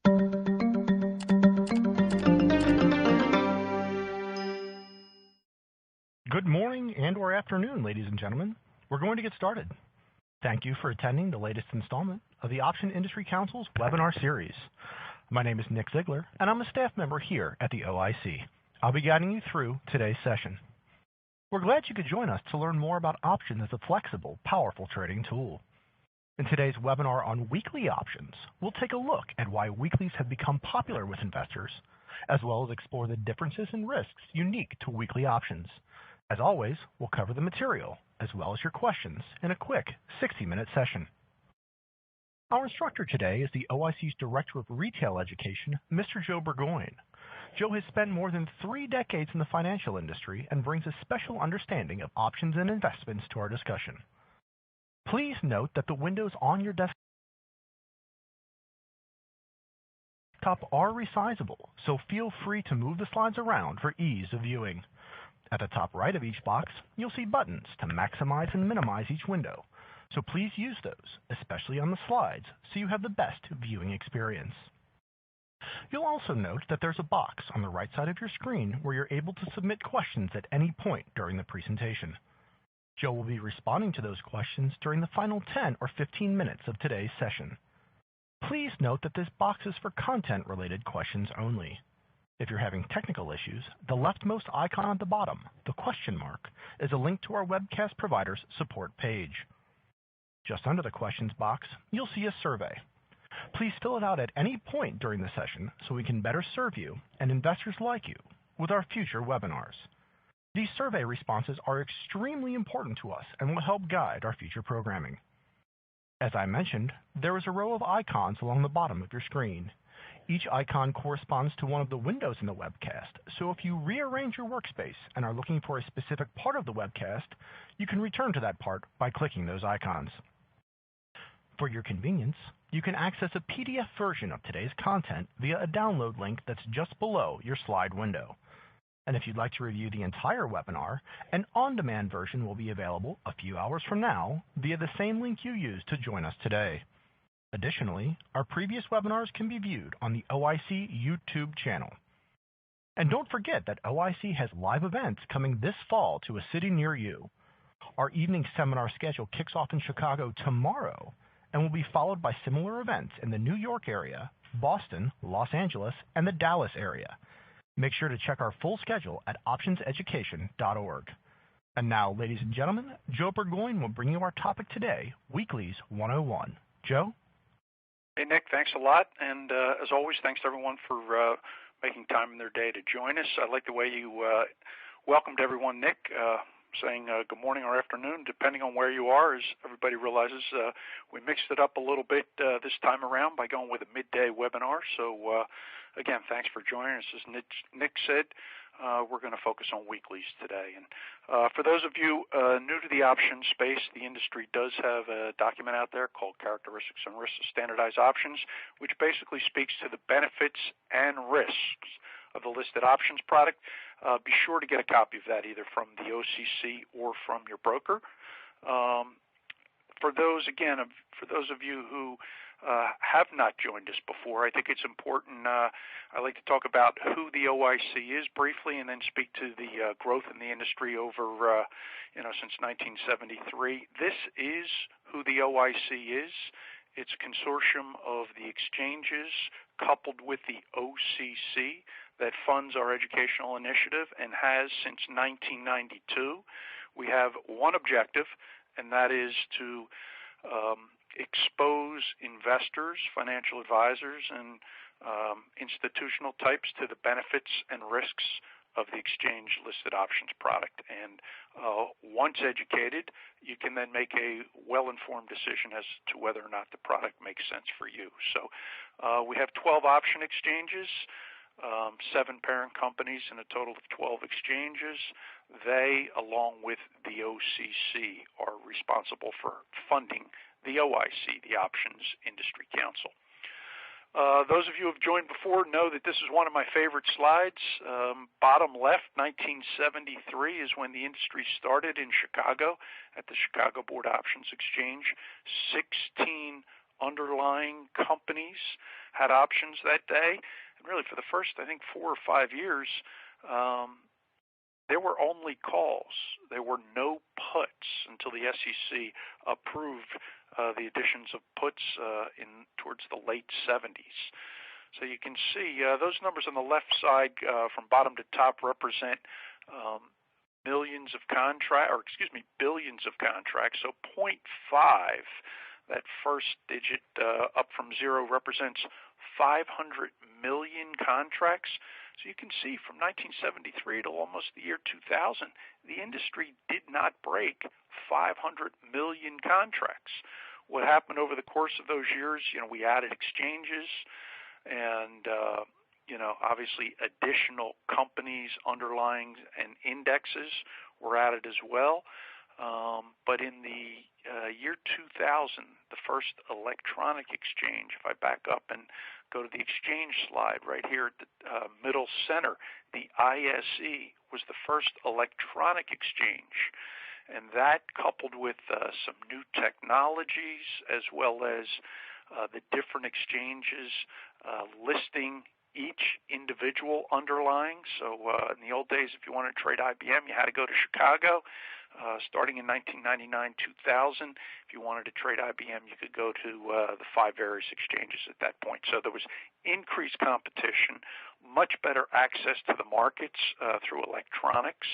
Good morning and/or afternoon, ladies and gentlemen. We're going to get started. Thank you for attending the latest installment of the Option Industry Council's webinar series. My name is Nick Ziegler, and I'm a staff member here at the OIC. I'll be guiding you through today's session. We're glad you could join us to learn more about options as a flexible, powerful trading tool. In today's webinar on weekly options, we'll take a look at why weeklies have become popular with investors, as well as explore the differences and risks unique to weekly options. As always, we'll cover the material, as well as your questions, in a quick 60-minute session. Our instructor today is the OIC's Director of Retail Education, Mr. Joe Burgoyne. Joe has spent more than 3 decades in the financial industry and brings a special understanding of options and investments to our discussion. Please note that the windows on your desktop are resizable, so feel free to move the slides around for ease of viewing. At the top right of each box, you'll see buttons to maximize and minimize each window, so please use those, especially on the slides, so you have the best viewing experience. You'll also note that there's a box on the right side of your screen where you're able to submit questions at any point during the presentation. Joe will be responding to those questions during the final 10 or 15 minutes of today's session. Please note that this box is for content-related questions only. If you're having technical issues, the leftmost icon at the bottom, the question mark, is a link to our webcast provider's support page. Just under the questions box, you'll see a survey. Please fill it out at any point during the session so we can better serve you and investors like you with our future webinars. These survey responses are extremely important to us and will help guide our future programming. As I mentioned, there is a row of icons along the bottom of your screen. Each icon corresponds to one of the windows in the webcast, so if you rearrange your workspace and are looking for a specific part of the webcast, you can return to that part by clicking those icons. For your convenience, you can access a PDF version of today's content via a download link that's just below your slide window. And if you'd like to review the entire webinar, an on-demand version will be available a few hours from now via the same link you used to join us today. Additionally, our previous webinars can be viewed on the OIC YouTube channel. And don't forget that OIC has live events coming this fall to a city near you. Our evening seminar schedule kicks off in Chicago tomorrow and will be followed by similar events in the New York area, Boston, Los Angeles, and the Dallas area. Make sure to check our full schedule at optionseducation.org. And now, ladies and gentlemen, Joe Burgoyne will bring you our topic today, Weeklies 101. Joe? Hey, Nick, thanks a lot. And as always, thanks to everyone for making time in their day to join us. I like the way you welcomed everyone, Nick, saying good morning or afternoon, depending on where you are. As everybody realizes, we mixed it up a little bit this time around by going with a midday webinar. So, again, thanks for joining us. As Nick said, we're going to focus on weeklies today. And for those of you new to the options space, the industry does have a document out there called Characteristics and Risks of Standardized Options, which basically speaks to the benefits and risks of the listed options product. Be sure to get a copy of that either from the OCC or from your broker. For those of you who have not joined us before, I think it's important. I like to talk about who the OIC is briefly, and then speak to the growth in the industry over, since 1973. This is who the OIC is. It's a consortium of the exchanges coupled with the OCC that funds our educational initiative and has since 1992. We have one objective, and that is to expose investors, financial advisors, and institutional types to the benefits and risks of the exchange-listed options product. And once educated, you can then make a well-informed decision as to whether or not the product makes sense for you. So we have 12 option exchanges, 7 parent companies, and a total of 12 exchanges. They, along with the OCC, are responsible for funding the OIC, the Options Industry Council. Those of you who have joined before know that this is one of my favorite slides. Bottom left, 1973 is when the industry started in Chicago at the Chicago Board Options Exchange. 16 underlying companies had options that day. And really for the first, I think, 4 or 5 years, there were only calls. There were no puts until the SEC approved the additions of puts towards the late 70s. So you can see those numbers on the left side from bottom to top represent billions of contracts. So 0.5, that first digit up from 0 represents 500 million contracts. So you can see from 1973 to almost the year 2000, the industry did not break 500 million contracts. What happened over the course of those years, we added exchanges and, obviously additional companies, underlying, and indexes were added as well. But in the year 2000, the first electronic exchange, if I back up and go to the exchange slide right here at the middle center, the ISE was the first electronic exchange. And that, coupled with some new technologies as well as the different exchanges listing each individual underlying. So in the old days, if you wanted to trade IBM, you had to go to Chicago. Starting in 1999, 2000, if you wanted to trade IBM, you could go to the 5 various exchanges at that point. So there was increased competition, much better access to the markets through electronics,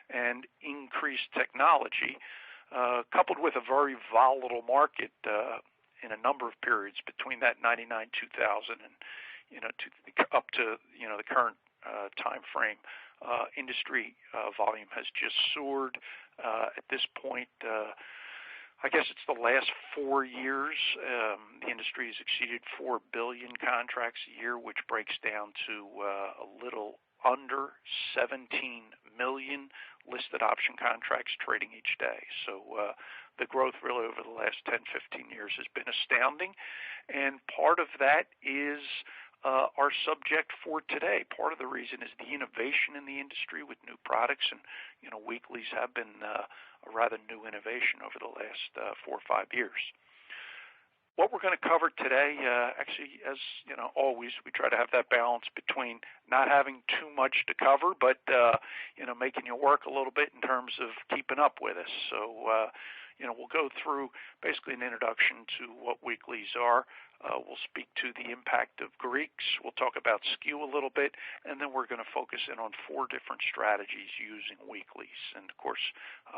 and increased technology, coupled with a very volatile market in a number of periods between that 99, 2000, and up to the current time frame. Industry volume has just soared. At this point, I guess it's the last 4 years, the industry has exceeded 4 billion contracts a year, which breaks down to a little under 17 million listed option contracts trading each day. So the growth really over the last 10, 15 years has been astounding. And part of that is our subject for today. Part of the reason is the innovation in the industry with new products, and weeklies have been a rather new innovation over the last 4 or 5 years. What we're going to cover today, actually, as always, we try to have that balance between not having too much to cover, but making you work a little bit in terms of keeping up with us. So we'll go through basically an introduction to what weeklies are. We'll speak to the impact of Greeks. We'll talk about Skew a little bit, and then we're going to focus in on 4 different strategies using weeklies. And, of course,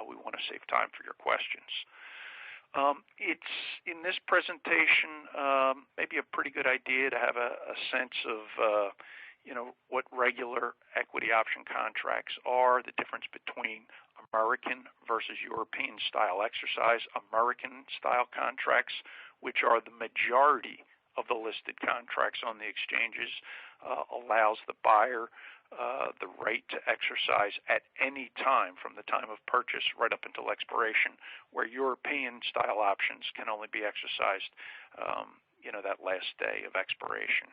we want to save time for your questions. It's in this presentation maybe a pretty good idea to have a sense of what regular equity option contracts are, the difference between American versus European style exercise. American style contracts, which are the majority of the listed contracts on the exchanges, allows the buyer the right to exercise at any time from the time of purchase right up until expiration, where European style options can only be exercised that last day of expiration.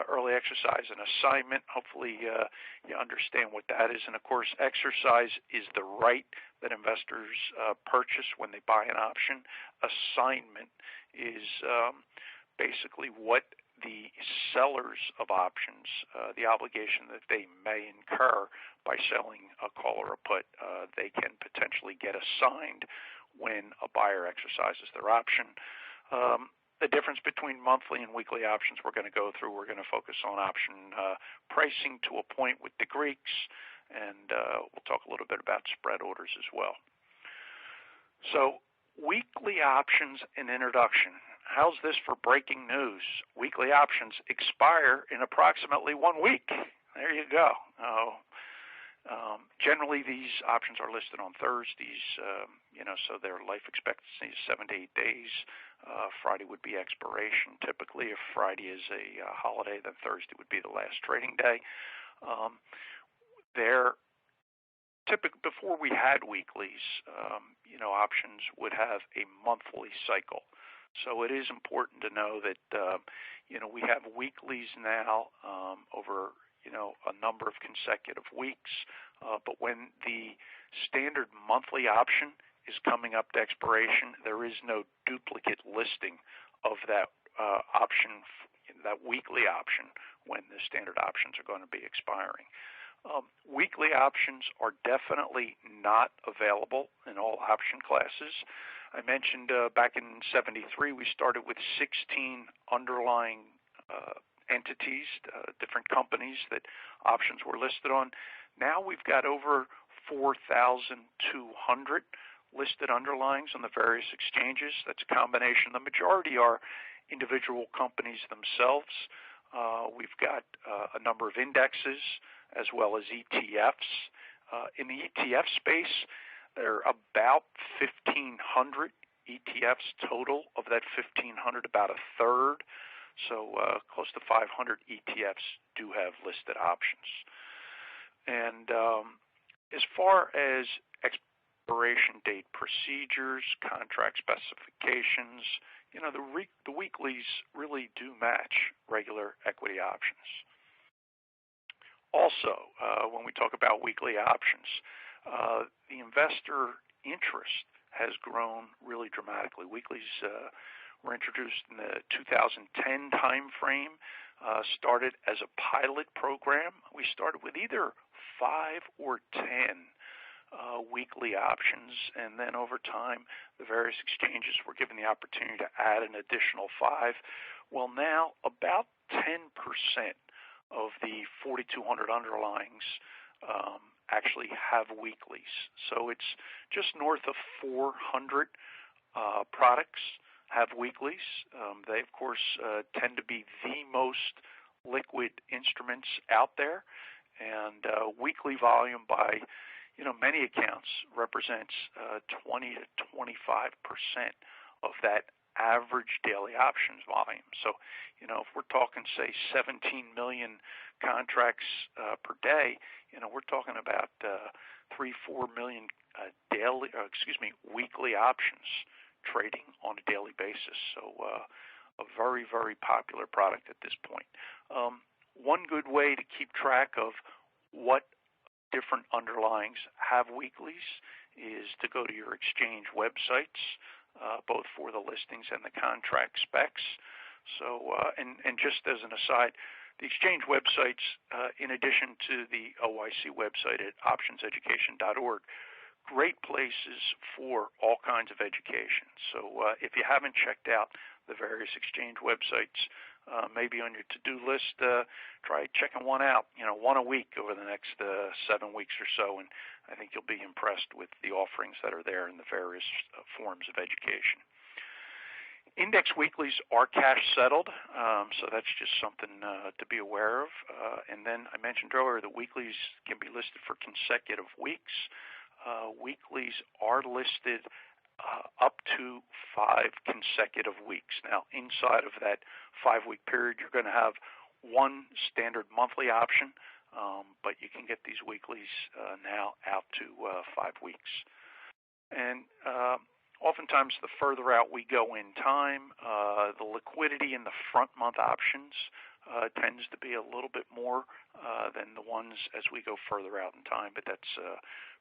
Early exercise and assignment, hopefully you understand what that is. And of course, exercise is the right that investors purchase when they buy an option. Assignment is basically what the sellers of options, the obligation that they may incur by selling a call or a put, they can potentially get assigned when a buyer exercises their option. The difference between monthly and weekly options we're going to go through. We're going to focus on option pricing to a point with the Greeks, and we'll talk a little bit about spread orders as well. So weekly options and introduction. How's this for breaking news? Weekly options expire in approximately 1 week. There you go. Generally, these options are listed on Thursdays, so their life expectancy is 7 to 8 days. Friday would be expiration. Typically, if Friday is a holiday, then Thursday would be the last trading day. Before we had weeklies, options would have a monthly cycle. So it is important to know that we have weeklies now over a number of consecutive weeks, but when the standard monthly option is coming up to expiration, there is no duplicate listing of that option, that weekly option, when the standard options are going to be expiring. Weekly options are definitely not available in all option classes. I mentioned back in '73 we started with 16 underlying entities, different companies that options were listed on. Now we've got over 4,200 listed underlyings on the various exchanges. That's a combination. The majority are individual companies themselves. We've got a number of indexes as well as ETFs. In the ETF space, there are about 1,500 ETFs total. Of that 1,500, about a third, so close to 500 ETFs do have listed options. And as far as expiration date procedures, contract specifications, the weeklies really do match regular equity options. Also, when we talk about weekly options, the investor interest has grown really dramatically. Weeklies were introduced in the 2010 time frame, started as a pilot program. We started with either 5 or 10 weekly options, and then over time the various exchanges were given the opportunity to add an additional 5. Well, now about 10% of the 4,200 underlyings actually have weeklies. So it's just north of 400 products have weeklies. They, of course, tend to be the most liquid instruments out there, and weekly volume by many accounts represents 20 to 25% of that average daily options volume. So, if we're talking, say, 17 million contracts per day, we're talking about 3-4 million weekly options trading on a daily basis. So, a very, very popular product at this point. One good way to keep track of what different underlyings have weeklies is to go to your exchange websites, both for the listings and the contract specs. So, and just as an aside, the exchange websites, in addition to the OIC website at optionseducation.org, great places for all kinds of education. So if you haven't checked out the various exchange websites, maybe on your to-do list, try checking one out, one a week over the next 7 weeks or so, and I think you'll be impressed with the offerings that are there in the various forms of education. Index weeklies are cash settled, so that's just something to be aware of. And then I mentioned earlier that weeklies can be listed for consecutive weeks. Weeklies are listed up to 5 consecutive weeks. Now, inside of that 5-week period, you're going to have one standard monthly option, but you can get these weeklies now out to 5 weeks. And oftentimes, the further out we go in time, the liquidity in the front month options tends to be a little bit more than the ones as we go further out in time, but that's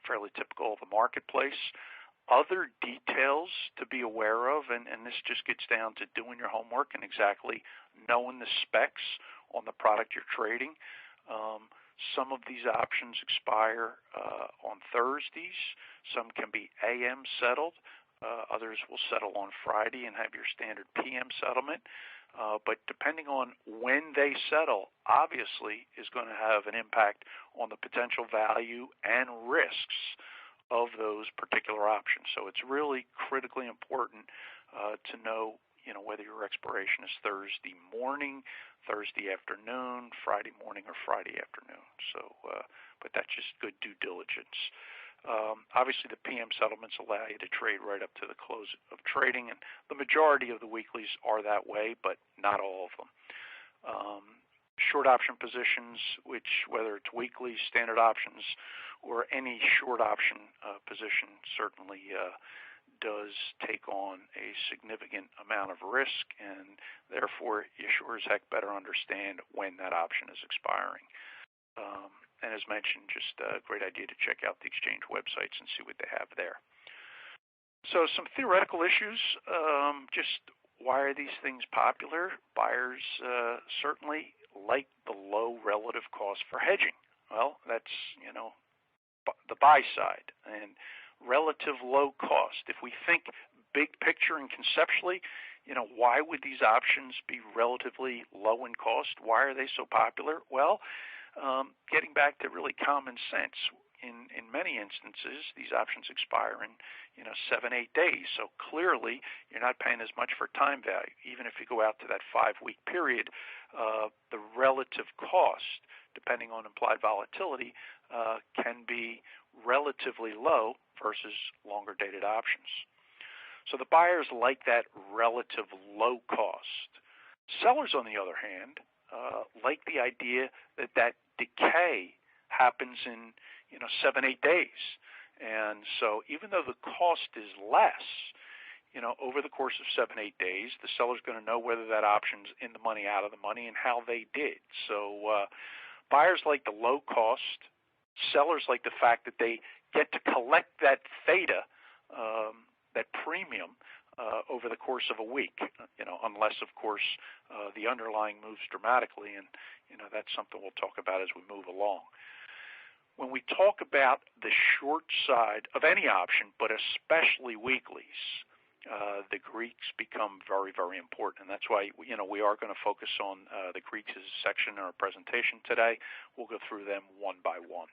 fairly typical of the marketplace. Other details to be aware of, and this just gets down to doing your homework and exactly knowing the specs on the product you're trading. Some of these options expire on Thursdays. Some can be AM settled. Others will settle on Friday and have your standard PM settlement. But depending on when they settle, obviously is going to have an impact on the potential value and risks of those particular options. So it's really critically important to know, whether your expiration is Thursday morning, Thursday afternoon, Friday morning, or Friday afternoon. So, but that's just good due diligence. Obviously, the PM settlements allow you to trade right up to the close of trading, and the majority of the weeklies are that way, but not all of them. Short option positions, which whether it's weekly, standard options, or any short option position, certainly does take on a significant amount of risk, and therefore you sure as heck better understand when that option is expiring. And as mentioned, just a great idea to check out the exchange websites and see what they have there. So some theoretical issues, just why are these things popular? Buyers certainly like the low relative cost for hedging. Well, that's, the buy side. And relative low cost. If we think big picture and conceptually, why would these options be relatively low in cost? Why are they so popular? Well, getting back to really common sense, in many instances, these options expire in 7-8 days. So clearly, you're not paying as much for time value. Even if you go out to that 5-week period, the relative cost, depending on implied volatility, can be relatively low versus longer dated options. So the buyers like that relative low cost. Sellers, on the other hand, like the idea that decay happens in 7-8 days. And so even though the cost is less, over the course of 7-8 days, the seller's going to know whether that option's in the money, out of the money, and how they did. So buyers like the low cost. Sellers like the fact that they get to collect that theta, that premium, over the course of a week, unless, of course, the underlying moves dramatically, and, that's something we'll talk about as we move along. When we talk about the short side of any option, but especially weeklies, the Greeks become very, very important, and that's why, we are going to focus on the Greeks as a section in our presentation today. We'll go through them one by one.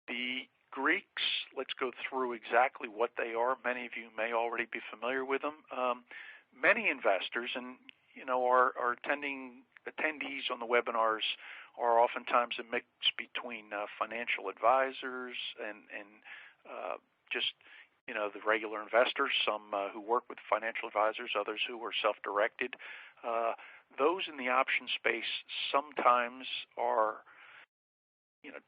The Greeks, let's go through exactly what they are. Many of you may already be familiar with them. Many investors and our attendees on the webinars are oftentimes a mix between financial advisors and just the regular investors. Some who work with financial advisors, others who are self-directed. Those in the option space sometimes are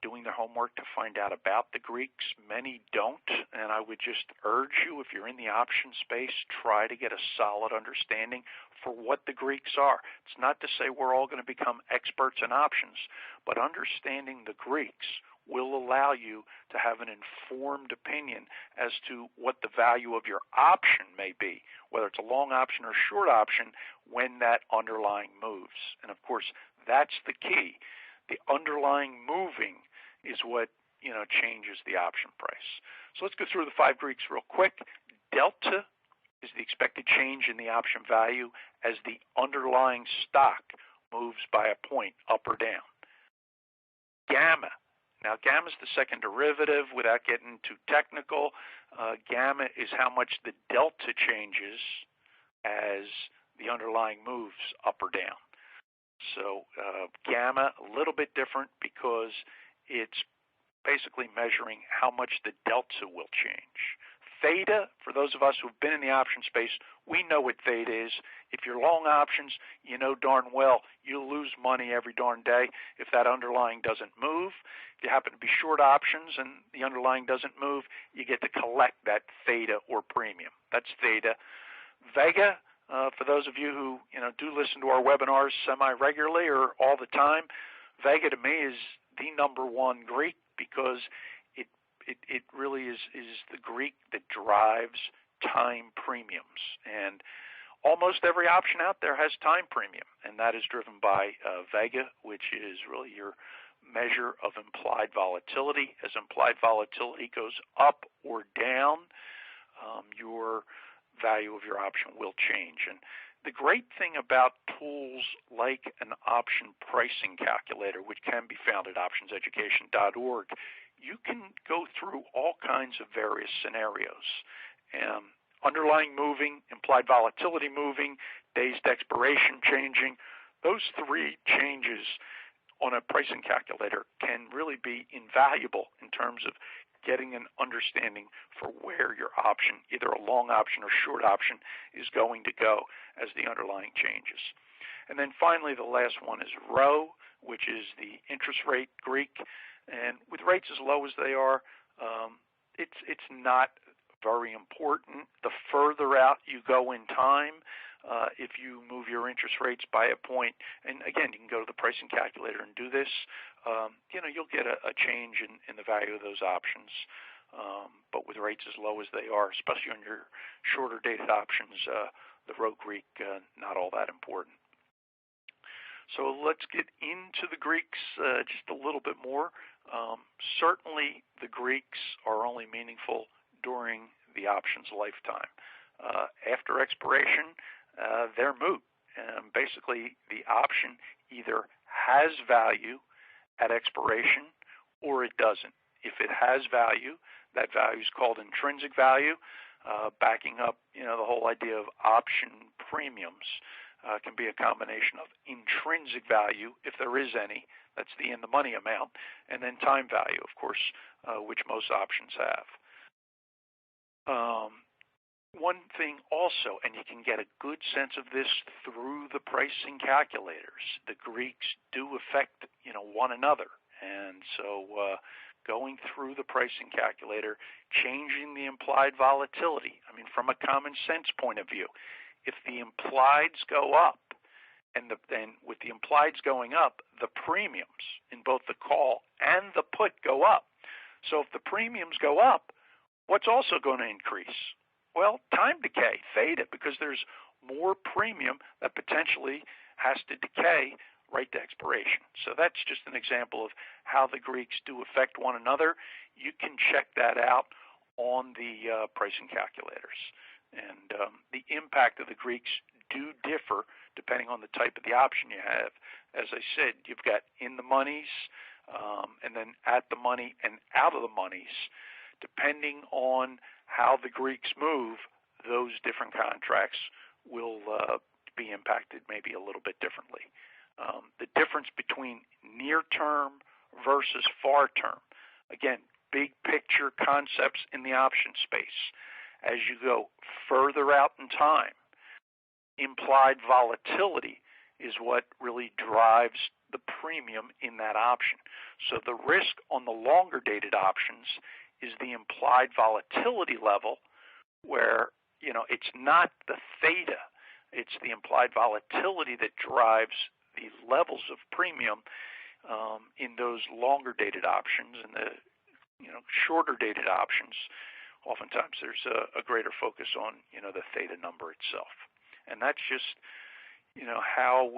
doing their homework to find out about the Greeks. Many don't, and I would just urge you, if you're in the option space, try to get a solid understanding for what the Greeks are. It's not to say we're all going to become experts in options, but understanding the Greeks will allow you to have an informed opinion as to what the value of your option may be, whether it's a long option or short option, when that underlying moves. And of course, that's the key. The underlying moving is what changes the option price. So let's go through the 5 Greeks real quick. Delta is the expected change in the option value as the underlying stock moves by a point up or down. Gamma. Now, gamma is the second derivative. Without getting too technical, gamma is how much the delta changes as the underlying moves up or down. So gamma, a little bit different because it's basically measuring how much the delta will change. Theta, for those of us who've been in the option space, we know what theta is. If you're long options, you know darn well you'll lose money every darn day if that underlying doesn't move. If you happen to be short options and the underlying doesn't move, you get to collect that theta or premium. That's theta. Vega, for those of you who do listen to our webinars semi-regularly or all the time, Vega to me is the number one Greek because it really is the Greek that drives time premiums. And almost every option out there has time premium, and that is driven by Vega, which is really your measure of implied volatility. As implied volatility goes up or down, your value of your option will change. And the great thing about tools like an option pricing calculator, which can be found at optionseducation.org, you can go through all kinds of various scenarios. Underlying moving, implied volatility moving, days to expiration changing, those 3 changes on a pricing calculator can really be invaluable in terms of getting an understanding for where your option, either a long option or short option, is going to go as the underlying changes. And then finally, the last one is rho, which is the interest rate Greek. And with rates as low as they are, it's not very important. The further out you go in time, if you move your interest rates by a point, and again, you can go to the pricing calculator and do this, you'll get a change in the value of those options But with rates as low as they are, especially on your shorter dated options, the road Greek, not all that important. So let's get into the Greeks just a little bit more. Certainly the Greeks are only meaningful during the option's lifetime. After expiration, they're moot. Basically, the option either has value at expiration or it doesn't. If it has value, that value is called intrinsic value, backing up the whole idea of option premiums. Can be a combination of intrinsic value, if there is any, that's the in-the-money amount, and then time value, of course, which most options have. One thing also, and you can get a good sense of this through the pricing calculators, the Greeks do affect one another, and so going through the pricing calculator, changing the implied volatility. I mean, from a common sense point of view, if the implieds go up, and with the implieds going up, the premiums in both the call and the put go up. So if the premiums go up, what's also going to increase? Well, time decay, theta, because there's more premium that potentially has to decay right to expiration. So that's just an example of how the Greeks do affect one another. You can check that out on the pricing calculators. And the impact of the Greeks do differ depending on the type of the option you have. As I said, you've got in the monies, and then at the money and out of the monies. Depending on how the Greeks move, those different contracts will be impacted maybe a little bit differently. The difference between near-term versus far-term. Again, big picture concepts in the option space. As you go further out in time, implied volatility is what really drives the premium in that option. So the risk on the longer dated options is the implied volatility level where, it's not the theta, it's the implied volatility that drives the levels of premium in those longer dated options. And the shorter dated options, oftentimes there's a greater focus on, the theta number itself. And that's just, how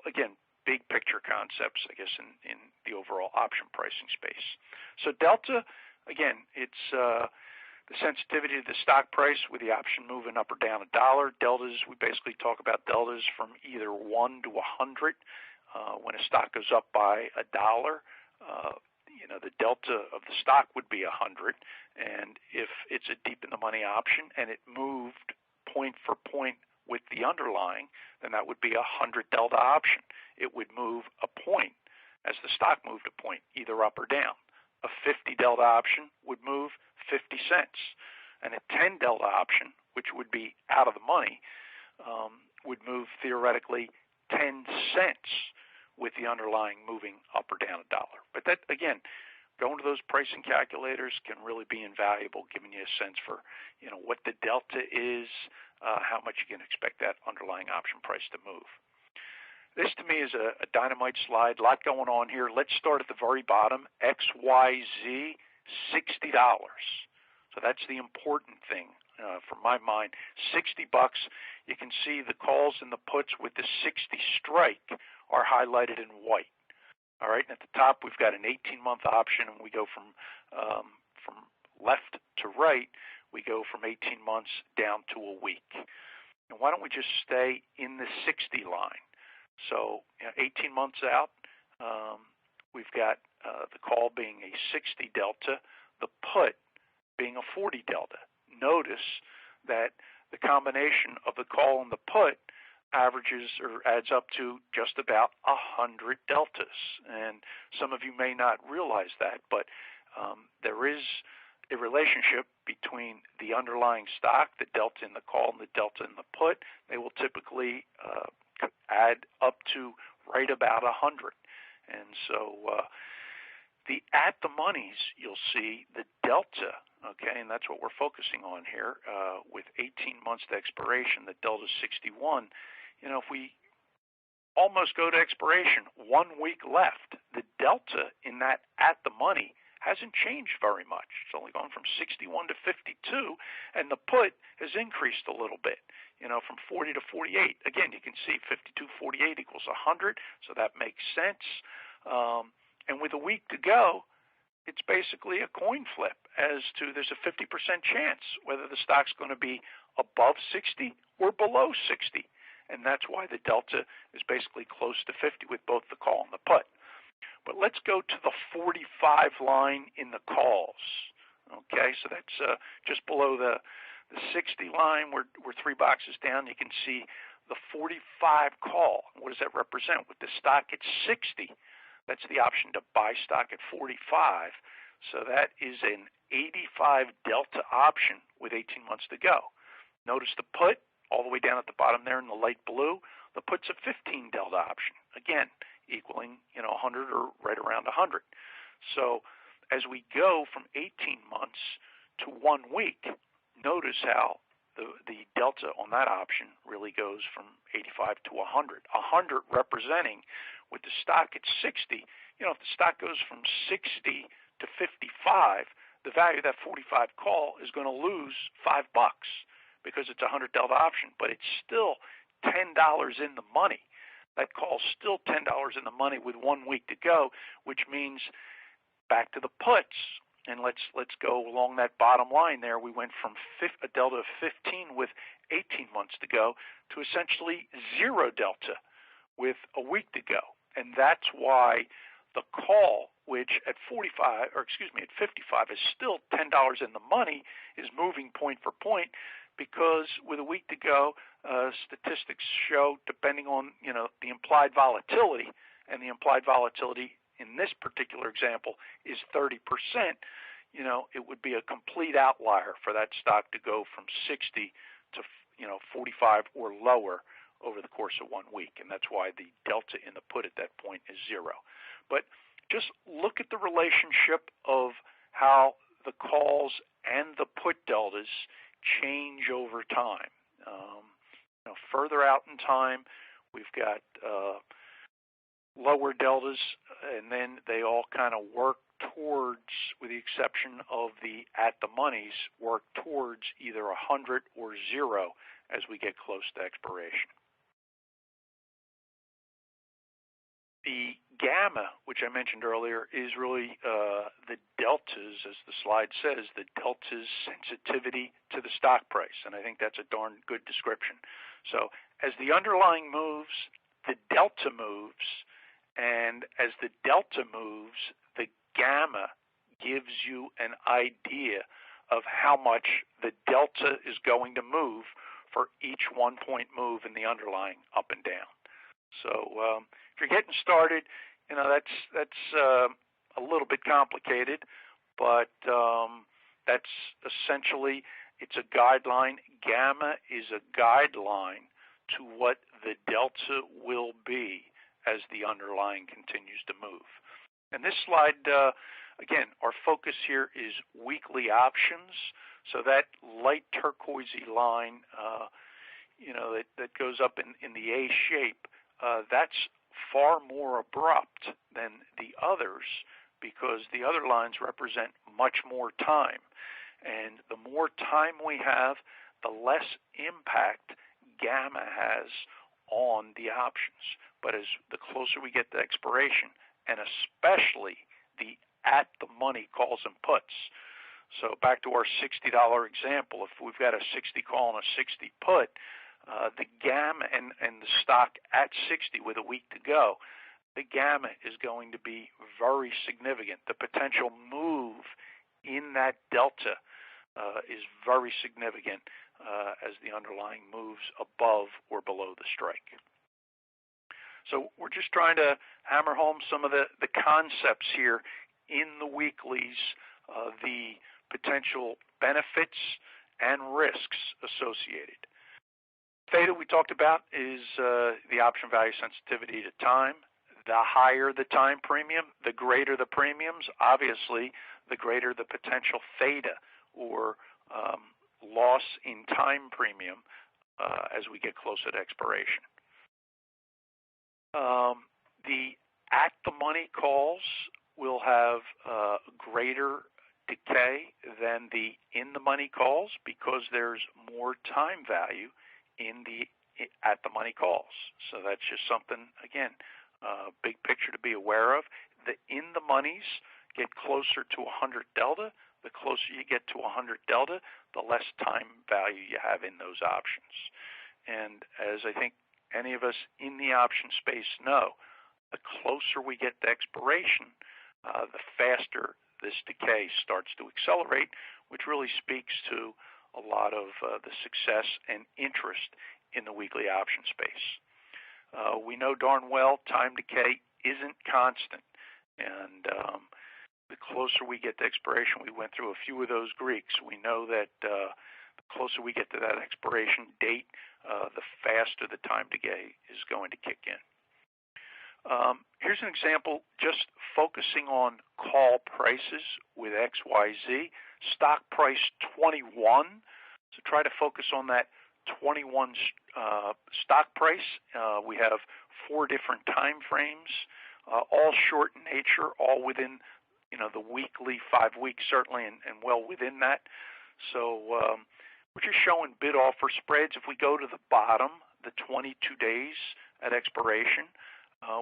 again, big picture concepts, I guess, in the overall option pricing space. So delta, again, it's the sensitivity to the stock price with the option moving up or down $1. Deltas, we basically talk about deltas from either 1 to 100. When a stock goes up by $1, the delta of the stock would be 100. And if it's a deep in the money option and it moved point for point with the underlying, then that would be a 100 delta option. It would move a point as the stock moved a point, either up or down. A 50 delta option would move 50 cents. And a 10 delta option, which would be out of the money, would move theoretically 10 cents with the underlying moving up or down $1. But that, again, going to those pricing calculators can really be invaluable, giving you a sense for, what the delta is, how much you can expect that underlying option price to move. This, to me, is a dynamite slide. A lot going on here. Let's start at the very bottom. XYZ, $60. So that's the important thing from my mind. $60. You can see the calls and the puts with the 60 strike are highlighted in white. All right, and at the top we've got an 18-month option, and we go from left to right. We go from 18 months down to a week. And why don't we just stay in the 60 line? So 18 months out, we've got the call being a 60 delta, the put being a 40 delta. Notice that the combination of the call and the put averages or adds up to just about 100 deltas. And some of you may not realize that, but there is a relationship between the underlying stock, the delta in the call and the delta in the put. They will typically add up to right about 100. And so the at the monies, you'll see the delta, okay, and that's what we're focusing on here. With 18 months to expiration, the delta is 61. If we almost go to expiration, 1 week left, the delta in that at the money hasn't changed very much. It's only gone from 61 to 52, and the put has increased a little bit, from 40 to 48. Again, you can see 52.48 equals 100, so that makes sense. And with a week to go, it's basically a coin flip as to there's a 50% chance whether the stock's going to be above 60 or below 60. And that's why the delta is basically close to 50 with both the call and the put. But let's go to the 45 line in the calls. Okay, so that's just below the 60 line. We're 3 boxes down. You can see the 45 call. What does that represent? With the stock at 60, that's the option to buy stock at 45. So that is an 85 delta option with 18 months to go. Notice the put all the way down at the bottom there in the light blue. The put's a 15 delta option, again, equaling 100 or right around 100. So as we go from 18 months to 1 week, notice how the delta on that option really goes from 85 to 100. 100 representing with the stock at 60. If the stock goes from 60 to 55, the value of that 45 call is going to lose $5 because it's a 100 delta option, but it's still $10 in the money. That call's still $10 in the money with 1 week to go, which means back to the puts. And let's go along that bottom line there. We went from a delta of 15 with 18 months to go to essentially 0 delta with a week to go. And that's why the call, which at 55 at 55 is still $10 in the money, is moving point for point, because with a week to go, statistics show, depending on the implied volatility, and the implied volatility in this particular example is 30%, it would be a complete outlier for that stock to go from 60 to 45 or lower over the course of 1 week, and that's why the delta in the put at that point is 0. But just look at the relationship of how the calls and the put deltas change over time. Further out in time, we've got lower deltas, and then they all kind of work towards, with the exception of the at the monies, work towards either 100 or 0 as we get close to expiration. The gamma, which I mentioned earlier, is really the deltas, as the slide says, the delta's sensitivity to the stock price, and I think that's a darn good description. So as the underlying moves, the delta moves, and as the delta moves, the gamma gives you an idea of how much the delta is going to move for each 1 point move in the underlying up and down. So if you're getting started, that's a little bit complicated, but that's essentially, it's a guideline. Gamma is a guideline to what the delta will be as the underlying continues to move. And this slide, again, our focus here is weekly options. So that light turquoisey line, that goes up in the A shape, that's far more abrupt than the others, because the other lines represent much more time. And the more time we have, the less impact gamma has on the options. But as the closer we get to expiration, and especially the at-the-money calls and puts. So back to our $60 example, if we've got a 60 call and a 60 put, the gamma and the stock at 60 with a week to go, the gamma is going to be very significant. The potential move in that delta is very significant as the underlying moves above or below the strike. So we're just trying to hammer home some of the concepts here in the weeklies, the potential benefits and risks associated. Theta we talked about is the option value sensitivity to time. The higher the time premium, the greater the premiums. Obviously, the greater the potential theta, or loss in time premium, as we get closer to expiration. The at-the-money calls will have greater decay than the in-the-money calls because there's more time value at the money calls. So that's just something, again, big picture to be aware of. The in-the-monies get closer to 100 delta. The closer you get to 100 delta, the less time value you have in those options. And as I think any of us in the option space know, the closer we get to expiration, the faster this decay starts to accelerate, which really speaks to a lot of the success and interest in the weekly option space. We know darn well time decay isn't constant, and the closer we get to expiration, we went through a few of those Greeks. We know that the closer we get to that expiration date, the faster the time decay is going to kick in. Here's an example just focusing on call prices with XYZ. Stock price 21. So try to focus on that 21 stock price. We have 4 different time frames, all short in nature, all within the weekly 5 weeks certainly, and well within that. So we're just showing bid offer spreads. If we go to the bottom, the 22 days at expiration,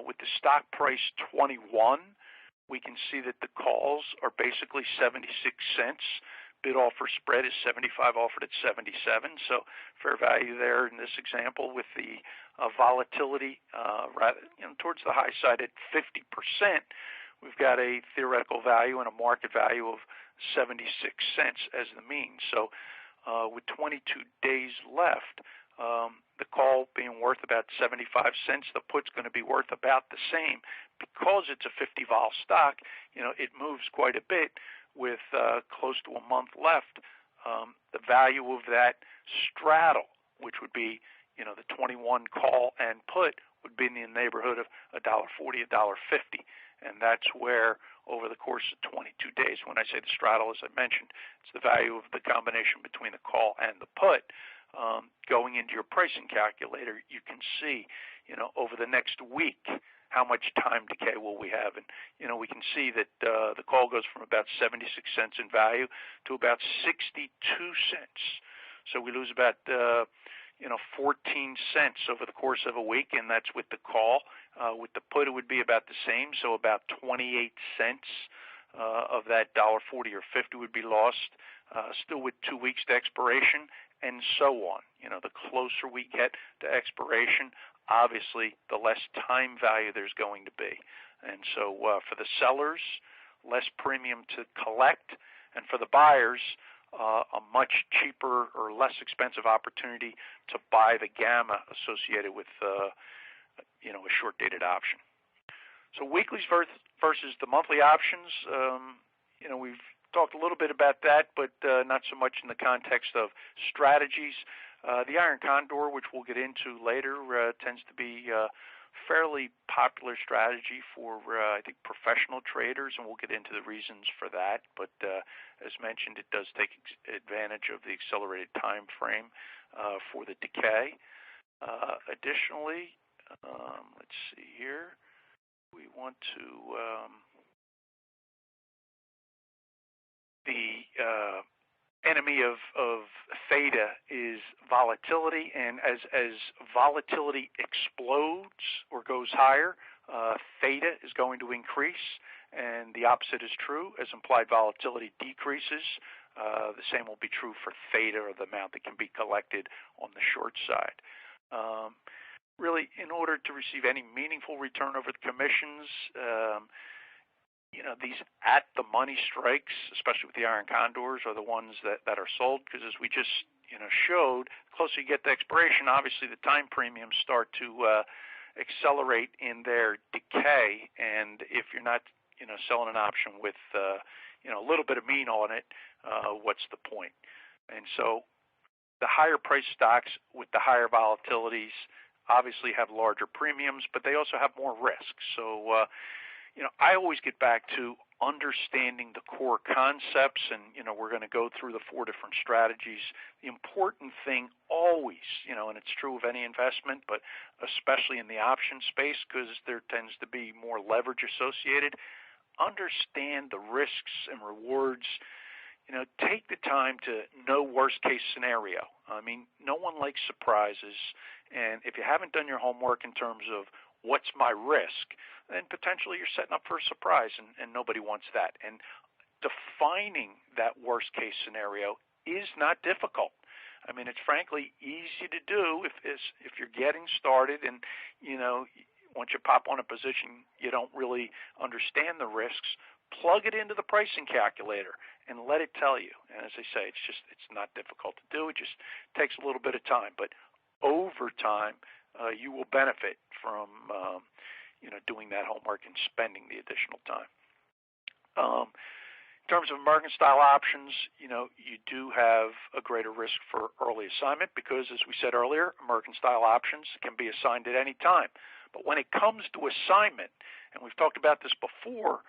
with the stock price 21, we can see that the calls are basically 76 cents. Bid offer spread is 75 offered at 77. So fair value there in this example with the volatility towards the high side at 50%. We've got a theoretical value and a market value of 76 cents as the mean. So with 22 days left, the call being worth about 75 cents, the put's going to be worth about the same. Because it's a 50 vol stock, it moves quite a bit with close to a month left. The value of that straddle, which would be the 21 call and put, would be in the neighborhood of $1.40, $1.50. And that's where, over the course of 22 days, when I say the straddle, as I mentioned, it's the value of the combination between the call and the put. Going into your pricing calculator, you can see, over the next week, how much time decay will we have. And, we can see that the call goes from about 76 cents in value to about 62 cents. So we lose about 14 cents over the course of a week, and that's with the call. With the put, it would be about the same, so about 28 cents of that $1.40 or 50 would be lost, still with 2 weeks to expiration, and so on. The closer we get to expiration, obviously, the less time value there's going to be. And so for the sellers, less premium to collect, and for the buyers, a much cheaper or less expensive opportunity to buy the gamma associated with a short-dated option. So weeklies versus the monthly options, we've talked a little bit about that, but not so much in the context of strategies. The Iron Condor, which we'll get into later, tends to be fairly popular strategy for, I think, professional traders, and we'll get into the reasons for that. But as mentioned, it does take advantage of the accelerated time frame for the decay. Additionally, let's see here. We want to the enemy of theta is volatility, and as volatility explodes or goes higher, theta is going to increase, and the opposite is true. As implied volatility decreases, the same will be true for theta, or the amount that can be collected on the short side. Really, in order to receive any meaningful return over the commissions, these at-the-money strikes, especially with the Iron Condors, are the ones that are sold, because as we just showed, the closer you get to expiration, obviously the time premiums start to accelerate in their decay, and if you're not selling an option with a little bit of mean on it, what's the point? And so the higher price stocks with the higher volatilities obviously have larger premiums, but they also have more risk. So I always get back to understanding the core concepts, and we're going to go through the 4 different strategies. The important thing always, and it's true of any investment, but especially in the option space, because there tends to be more leverage associated, understand the risks and rewards. Take the time to know worst case scenario. I mean, no one likes surprises, and if you haven't done your homework in terms of what's my risk, then potentially you're setting up for a surprise, and nobody wants that. And defining that worst case scenario is not difficult. I mean, it's frankly easy to do if you're getting started, and once you pop on a position, you don't really understand the risks. Plug it into the pricing calculator and let it tell you. And as I say, it's not difficult to do. It just takes a little bit of time. But over time, you will benefit from doing that homework and spending the additional time. In terms of American style options, you do have a greater risk for early assignment because, as we said earlier, American style options can be assigned at any time. But when it comes to assignment, and we've talked about this before,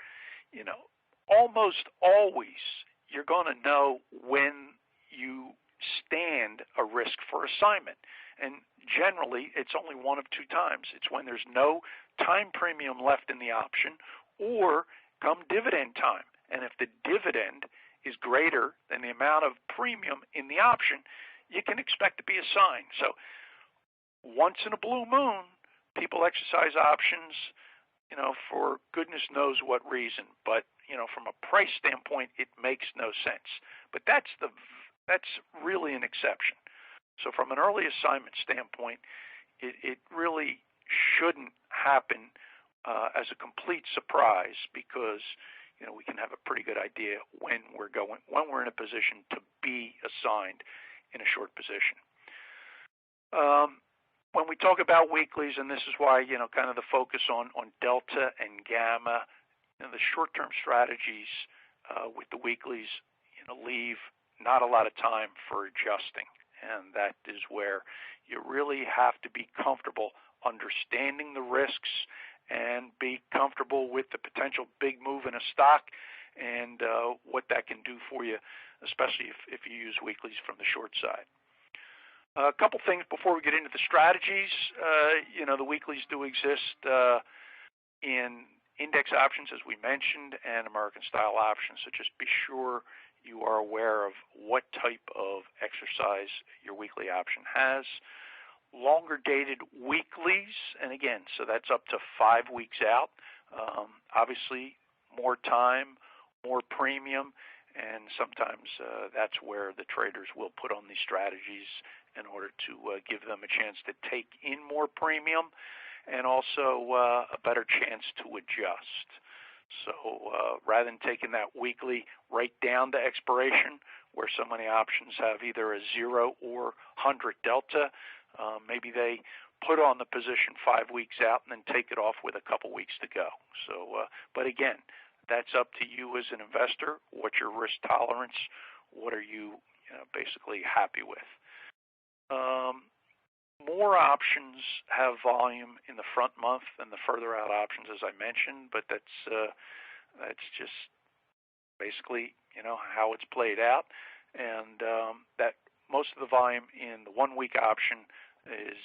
almost always you're going to know when you stand a risk for assignment. And generally, it's only one of two times. It's when there's no time premium left in the option or come dividend time. And if the dividend is greater than the amount of premium in the option, you can expect to be assigned. So once in a blue moon, people exercise options for goodness knows what reason. But, from a price standpoint, it makes no sense. But that's really an exception. So from an early assignment standpoint, it really shouldn't happen as a complete surprise because, we can have a pretty good idea when we're in a position to be assigned in a short position. When we talk about weeklies, and this is why, kind of the focus on delta and gamma, the short-term strategies with the weeklies, leave not a lot of time for adjusting. And that is where you really have to be comfortable understanding the risks and be comfortable with the potential big move in a stock and what that can do for you, especially if you use weeklies from the short side. A couple things before we get into the strategies. The weeklies do exist in index options, as we mentioned, and American style options. So just be sure you are aware of what type of exercise your weekly option has. Longer dated weeklies, and again, so that's up to 5 weeks out. Obviously, more time, more premium, and sometimes that's where the traders will put on these strategies in order to give them a chance to take in more premium and also a better chance to adjust. So rather than taking that weekly right down to expiration, where so many options have either a 0 or 100 delta, maybe they put on the position 5 weeks out and then take it off with a couple weeks to go. So, but again, that's up to you as an investor. What's your risk tolerance? What are you, basically happy with? More options have volume in the front month than the further out options, as I mentioned, but that's just basically how it's played out, and that most of the volume in the 1 week option is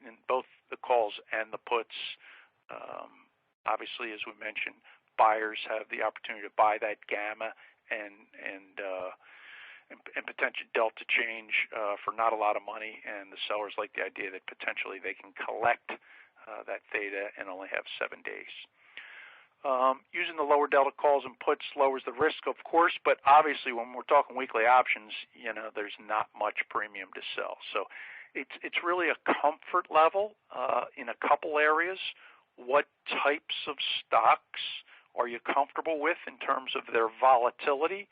in both the calls and the puts. Obviously, as we mentioned, buyers have the opportunity to buy that gamma and potential delta change for not a lot of money, and the sellers like the idea that potentially they can collect that theta and only have 7 days. Using the lower delta calls and puts lowers the risk, of course, but obviously when we're talking weekly options, there's not much premium to sell. So it's really a comfort level in a couple areas. What types of stocks are you comfortable with in terms of their volatility?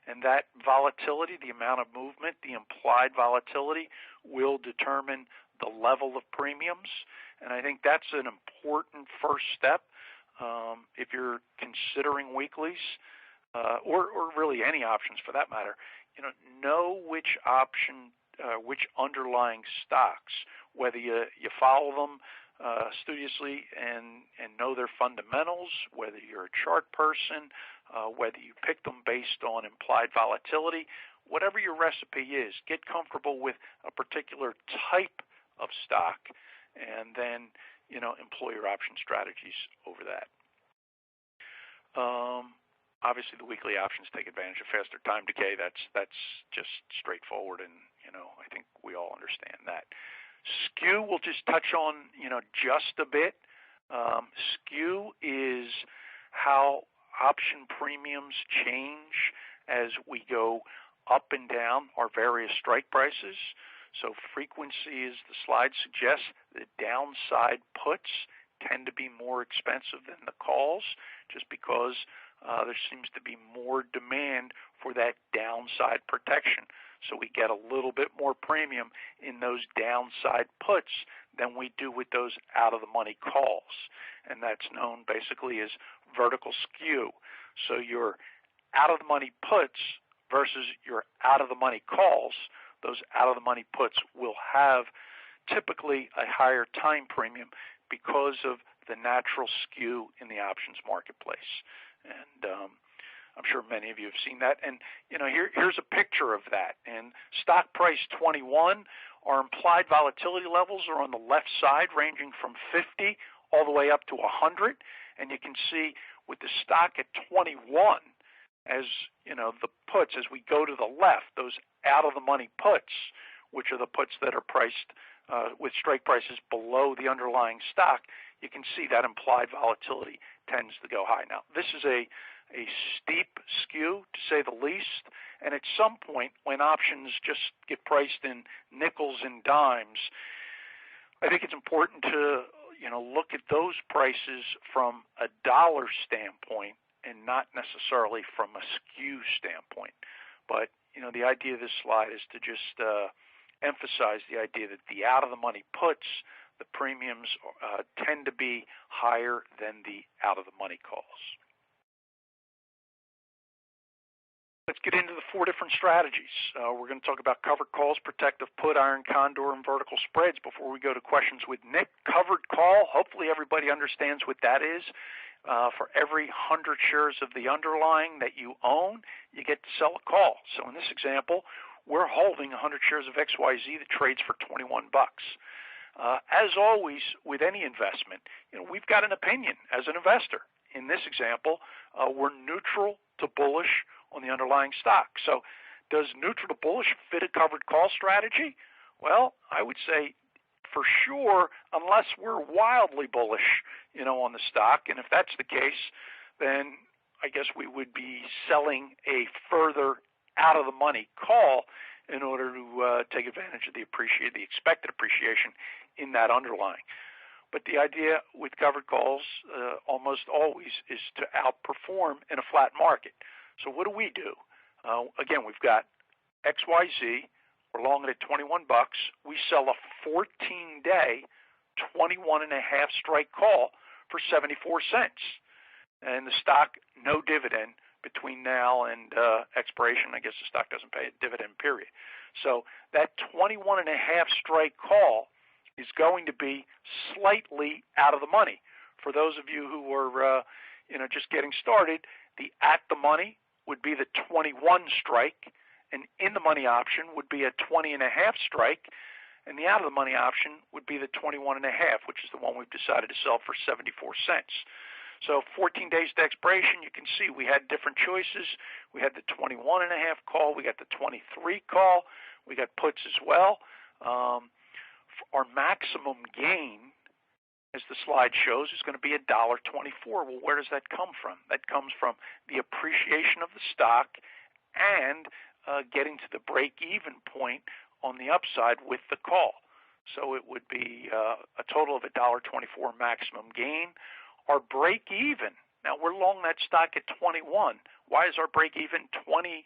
And that volatility, the amount of movement, the implied volatility, will determine the level of premiums. And I think that's an important first step if you're considering weeklies or really any options for that matter. Know which option, which underlying stocks, whether you follow them studiously and know their fundamentals, whether you're a chart person, whether you pick them based on implied volatility, whatever your recipe is, get comfortable with a particular type of stock and then, employ your option strategies over that. Obviously, the weekly options take advantage of faster time decay. That's just straightforward, and I think we all understand that. Skew, we'll just touch on just a bit. Skew is how option premiums change as we go up and down our various strike prices. So frequency, as the slide suggests, the downside puts tend to be more expensive than the calls, just because there seems to be more demand for that downside protection. So we get a little bit more premium in those downside puts than we do with those out-of-the-money calls. And that's known basically as vertical skew. So your out-of-the-money puts versus your out-of-the-money calls, those out-of-the-money puts will have typically a higher time premium because of the natural skew in the options marketplace. And I'm sure many of you have seen that. And here's a picture of that. And stock price 21, our implied volatility levels are on the left side, ranging from 50 all the way up to 100. And you can see with the stock at 21, as the puts, as we go to the left, those out-of-the-money puts, which are the puts that are priced with strike prices below the underlying stock, you can see that implied volatility tends to go high. Now, this is a steep skew, to say the least, and at some point when options just get priced in nickels and dimes, I think it's important to look at those prices from a dollar standpoint and not necessarily from a skew standpoint. But the idea of this slide is to just emphasize the idea that the out-of-the-money puts, the premiums tend to be higher than the out-of-the-money calls. Let's get into the four different strategies. We're going to talk about covered calls, protective put, iron condor, and vertical spreads before we go to questions with Nick. Covered call, hopefully everybody understands what that is. For every 100 shares of the underlying that you own, you get to sell a call. So in this example, we're holding 100 shares of XYZ that trades for 21 bucks. As always with any investment, we've got an opinion as an investor. In this example, we're neutral to bullish on the underlying stock. So does neutral to bullish fit a covered call strategy? Well, I would say for sure, unless we're wildly bullish, on the stock. And if that's the case, then I guess we would be selling a further out-of-the-money call in order to take advantage of the expected appreciation in that underlying. But the idea with covered calls almost always is to outperform in a flat market. So what do? Again, we've got XYZ. We're long it at 21 bucks. We sell a 14-day, 21.5 strike call for 74 cents. And the stock, no dividend between now and expiration. I guess the stock doesn't pay a dividend, period. So that 21.5 strike call is going to be slightly out of the money. For those of you who are just getting started, the at the money would be the 21 strike, and in the money option would be a 20.5 strike, and the out of the money option would be the 21.5, which is the one we've decided to sell for 74 cents. So 14 days to expiration, you can see we had different choices. We had the 21.5 call, we got the 23 call, we got puts as well. Our maximum gain, as the slide shows, is going to be $1.24. Well, where does that come from? That comes from the appreciation of the stock and getting to the break-even point on the upside with the call. So it would be a total of $1.24 maximum gain. Our break-even, now we're long that stock at 21. Why is our break-even 20.26?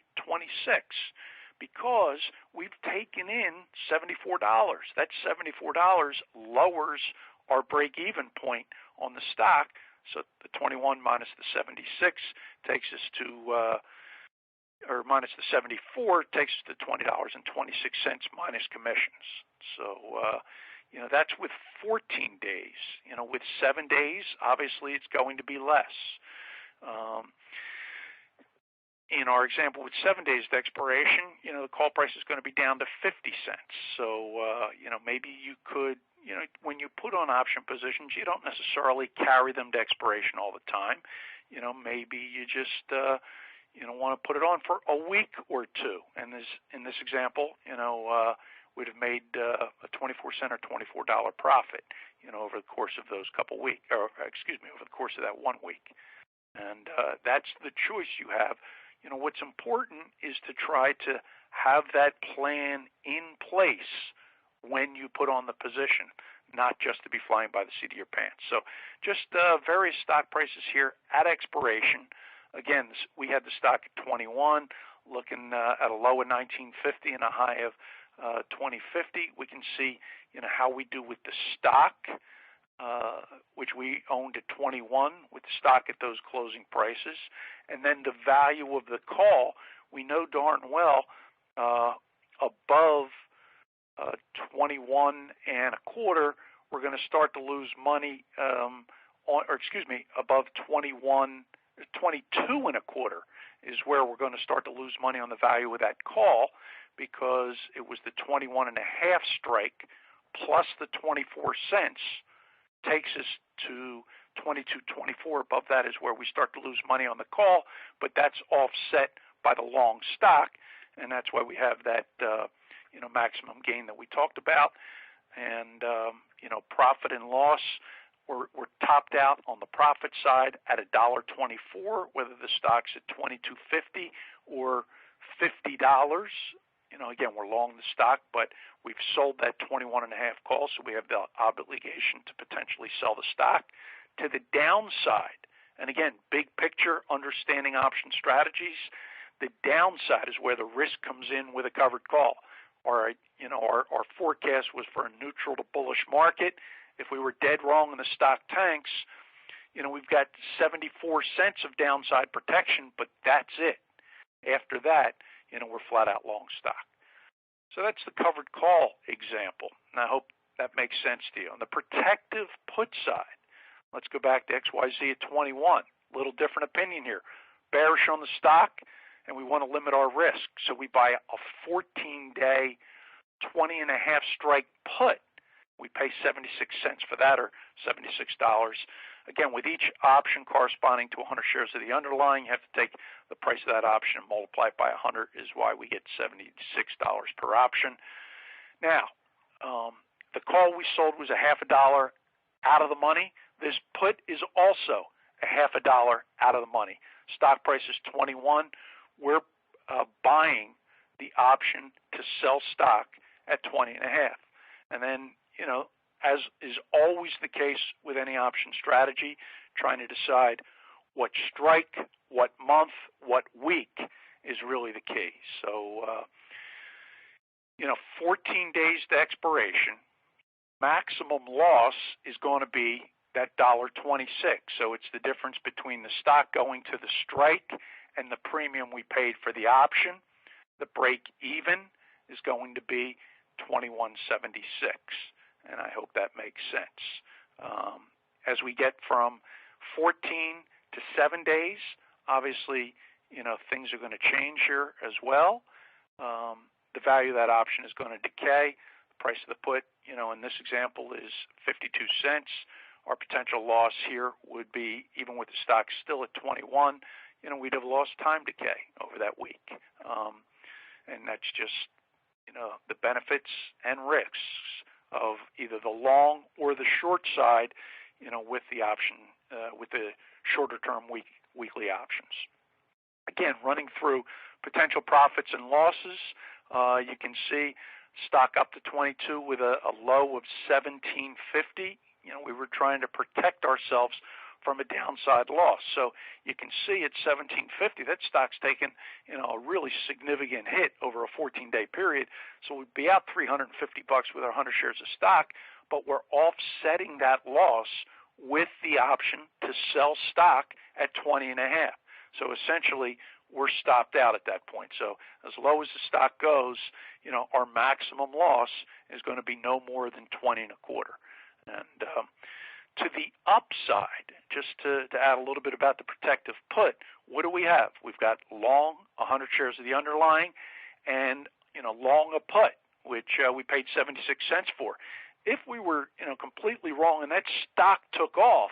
Because we've taken in $74. That $74 lowers our break-even point on the stock. So the 21 minus the 76 takes us to, or minus the 74 takes us to $20.26 minus commissions. So, that's with 14 days. With 7 days, obviously it's going to be less. In our example, with 7 days to expiration, the call price is going to be down to 50 cents. So, maybe you could, when you put on option positions, you don't necessarily carry them to expiration all the time. maybe you just want to put it on for a week or two. And in this example, we'd have made a 24-cent or $24 profit, over the course of those couple weeks, or over the course of that 1 week. And that's the choice you have. What's important is to try to have that plan in place when you put on the position, not just to be flying by the seat of your pants. So just various stock prices here at expiration. Again, we had the stock at 21, looking at a low of 1950 and a high of 2050. We can see how we do with the stock, which we owned at 21 with the stock at those closing prices. And then the value of the call, we know darn well above 21 and a quarter, we're going to start to lose money, above 22 and a quarter is where we're going to start to lose money on the value of that call, because it was the 21 and a half strike plus the 24 cents takes us to 22.24. Above that is where we start to lose money on the call, but that's offset by the long stock, and that's why we have that maximum gain that we talked about. And profit and loss, we're topped out on the profit side at $1.24, whether the stock's at $22.50 or $50. Again, we're long the stock, but we've sold that 21 and a half call, so we have the obligation to potentially sell the stock. To the downside, and again, big picture, understanding option strategies, the downside is where the risk comes in with a covered call. Our forecast was for a neutral to bullish market. If we were dead wrong and the stock tanks, we've got 74 cents of downside protection, but that's it. After that, we're flat out long stock. So that's the covered call example, and I hope that makes sense to you. On the protective put side, let's go back to XYZ at 21. A little different opinion here. Bearish on the stock, and we want to limit our risk. So we buy a 14-day, 20 and a half strike put. We pay 76 cents for that, or $76. Again, with each option corresponding to 100 shares of the underlying, you have to take the price of that option and multiply it by 100 is why we get $76 per option. Now, the call we sold was a $0.50 out of the money. This put is also a $0.50 out of the money. Stock price is 21. We're buying the option to sell stock at 20 and a half. And then, as is always the case with any option strategy, trying to decide what strike, what month, what week is really the key. So, 14 days to expiration, maximum loss is going to be that $1.26. So it's the difference between the stock going to the strike and the premium we paid for the option. The break even is going to be $21.76. And I hope that makes sense. As we get from 14 to 7 days, obviously, things are going to change here as well. The value of that option is going to decay. The price of the put, in this example, is 52 cents. Our potential loss here would be, even with the stock still at 21, we'd have lost time decay over that week. And that's just, the benefits and risks of either the long or the short side, with the option, with the shorter term weekly options. Again, running through potential profits and losses, you can see stock up to 22 with a low of 1750. We were trying to protect ourselves from a downside loss. So you can see at 1750, that stock's taken, a really significant hit over a 14-day period. So we'd be out $350 with our 100 shares of stock, but we're offsetting that loss with the option to sell stock at 20 and a half. So essentially, we're stopped out at that point. So as low as the stock goes, our maximum loss is going to be no more than 20 and a quarter. And to the upside, just to add a little bit about the protective put, what do we have? We've got long 100 shares of the underlying, and long a put, which we paid 76 cents for. If we were completely wrong and that stock took off,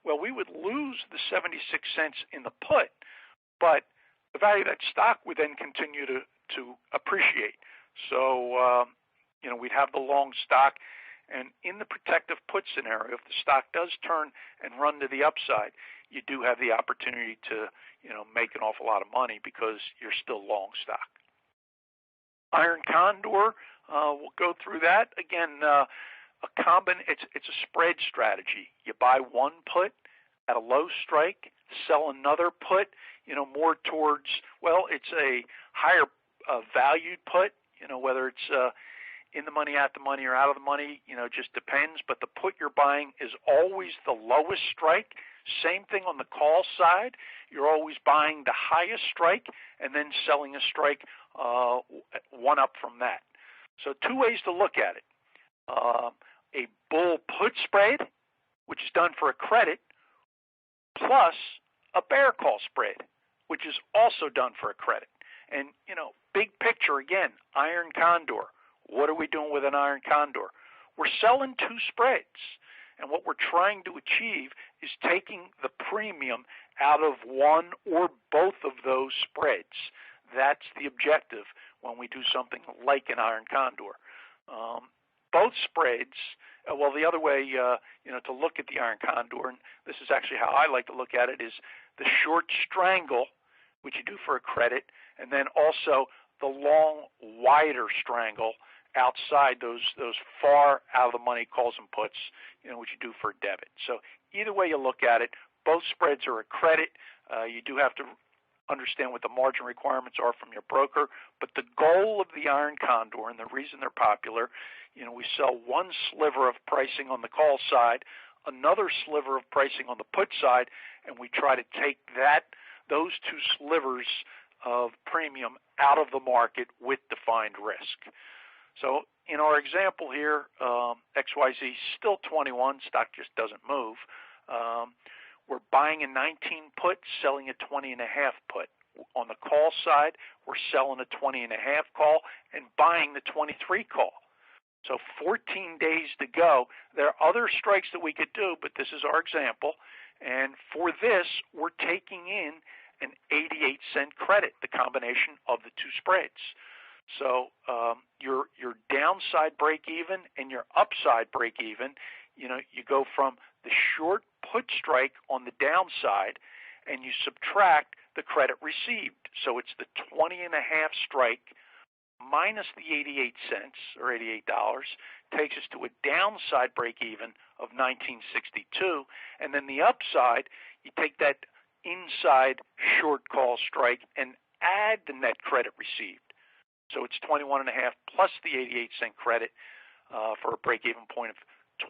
Well, we would lose the 76 cents in the put, but the value of that stock would then continue to appreciate. So, we'd have the long stock. And in the protective put scenario, if the stock does turn and run to the upside, you do have the opportunity to, make an awful lot of money because you're still long stock. Iron Condor, we'll go through that. Again, it's a spread strategy. You buy one put at a low strike, sell another put, more towards, it's a higher valued put, whether it's in the money, at the money, or out of the money, just depends. But the put you're buying is always the lowest strike. Same thing on the call side. You're always buying the highest strike and then selling a strike one up from that. So two ways to look at it. A bull put spread, which is done for a credit, plus a bear call spread, which is also done for a credit. And, big picture, again, Iron Condor. What are we doing with an Iron Condor? We're selling two spreads. And what we're trying to achieve is taking the premium out of one or both of those spreads. That's the objective when we do something like an Iron Condor. Both spreads, the other way, to look at the Iron Condor, and this is actually how I like to look at it, is the short strangle, which you do for a credit, and then also the long, wider strangle outside those far out of the money calls and puts, which you do for a debit. So either way you look at it, both spreads are a credit. You do have to understand what the margin requirements are from your broker, but the goal of the Iron Condor and the reason they're popular, we sell one sliver of pricing on the call side, another sliver of pricing on the put side, and we try to take those two slivers of premium out of the market with defined risk. So in our example here, XYZ still 21, stock just doesn't move. We're buying a 19 put, selling a 20.5 put. On the call side, we're selling a 20.5 call and buying the 23 call. So 14 days to go. There are other strikes that we could do, but this is our example. And for this, we're taking in an 88-cent credit, the combination of the two spreads. So your downside break even and your upside break even, you go from the short put strike on the downside and you subtract the credit received. So it's the 20.5 strike minus the 88 cents or $88 takes us to a downside break even of 1962. And then the upside, you take that inside short call strike and add the net credit received. So it's 21.5 plus the 88-cent credit for a break-even point of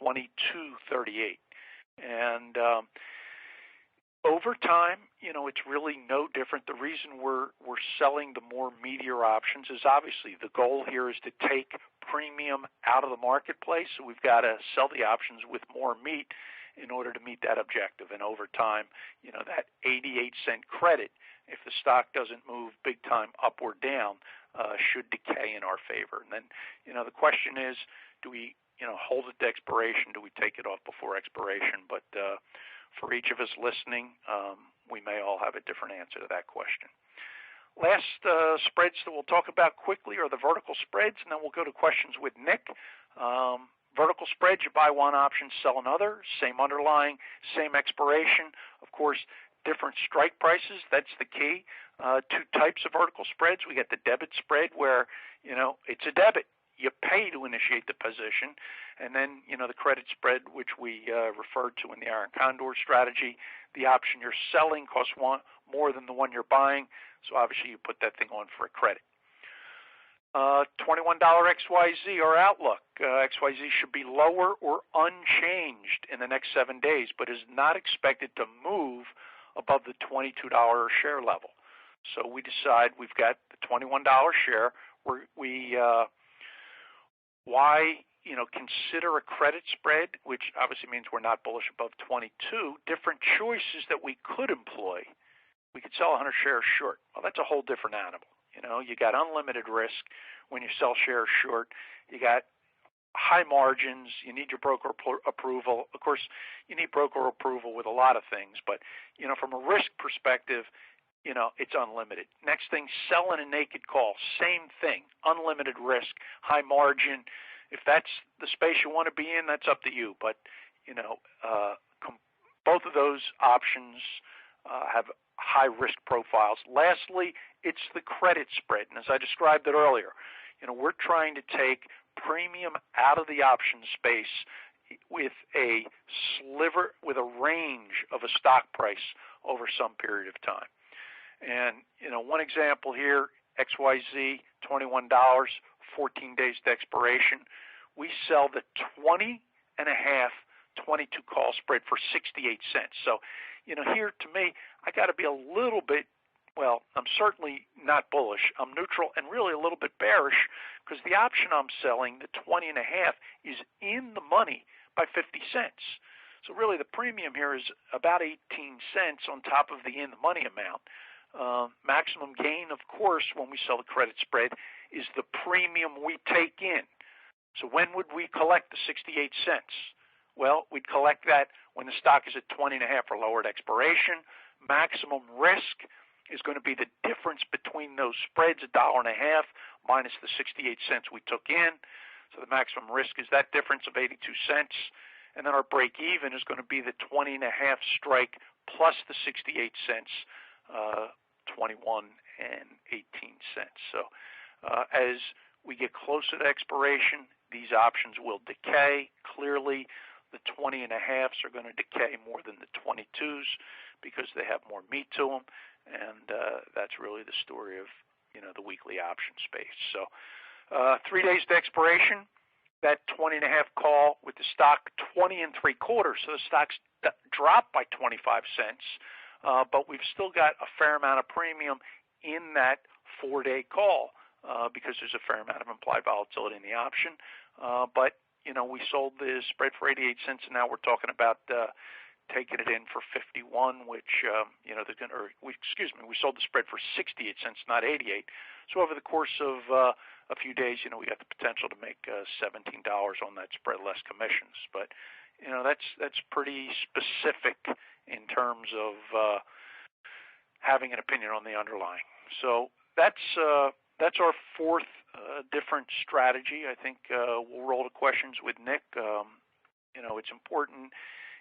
22.38. And over time, it's really no different. The reason we're selling the more meatier options is obviously the goal here is to take premium out of the marketplace. So we've got to sell the options with more meat in order to meet that objective. And over time, that 88-cent credit, if the stock doesn't move big time up or down, should decay in our favor. And then, the question is, do we, hold it to expiration? Do we take it off before expiration? But for each of us listening, we may all have a different answer to that question. Last spreads that we'll talk about quickly are the vertical spreads, and then we'll go to questions with Nick. Vertical spreads, you buy one option, sell another, same underlying, same expiration. Of course, different strike prices, that's the key. Two types of vertical spreads. We get the debit spread where, it's a debit. You pay to initiate the position. And then, the credit spread, which we referred to in the Iron Condor strategy. The option you're selling costs more than the one you're buying, so obviously you put that thing on for a credit. $21 XYZ, our outlook. XYZ should be lower or unchanged in the next 7 days, but is not expected to move above the $22 a share level. So we decide we've got the $21 share. Why consider a credit spread, which obviously means we're not bullish above 22, different choices that we could employ. We could sell 100 shares short. Well, that's a whole different animal. You got unlimited risk when you sell shares short. You got high margins. You need your broker approval. Of course, you need broker approval with a lot of things, but from a risk perspective, it's unlimited. Next thing, selling a naked call, same thing, unlimited risk, high margin. If that's the space you want to be in, that's up to you. But both of those options have high risk profiles. Lastly, it's the credit spread, and as I described it earlier, we're trying to take premium out of the option space with a range of a stock price over some period of time. And one example here, XYZ, $21, 14 days to expiration. We sell the 20 and a half 22 call spread for 68 cents. So, here to me, I got to be a little bit, I'm certainly not bullish. I'm neutral and really a little bit bearish because the option I'm selling, the 20 and a half, is in the money by 50 cents. So really the premium here is about 18 cents on top of the in the money amount. Maximum gain, of course, when we sell the credit spread is the premium we take in. So when would we collect the 68 cents? Well, we'd collect that when the stock is at 20 and a half or lower at expiration. Maximum risk is going to be the difference between those spreads, $1.50 minus the 68 cents we took in. So the maximum risk is that difference of 82 cents. And then our break even is going to be the 20 and a half strike plus the 68 cents, 21 and 18 cents. So as we get closer to expiration, these options will decay. Clearly, the 20 and a halves are going to decay more than the 22s because they have more meat to them. And that's really the story of, the weekly option space. So 3 days to expiration, that 20 and a half call with the stock 20 and 3/4. So the stock's dropped by 25 cents. But we've still got a fair amount of premium in that 4-day call because there's a fair amount of implied volatility in the option. But we sold the spread for 88 cents, and now we're talking about taking it in for 51, which we sold the spread for 68 cents, not 88. So over the course of a few days, we got the potential to make $17 on that spread, less commissions. But that's pretty specific in terms of having an opinion on the underlying. So that's our fourth different strategy. I think we'll roll to questions with Nick. It's important.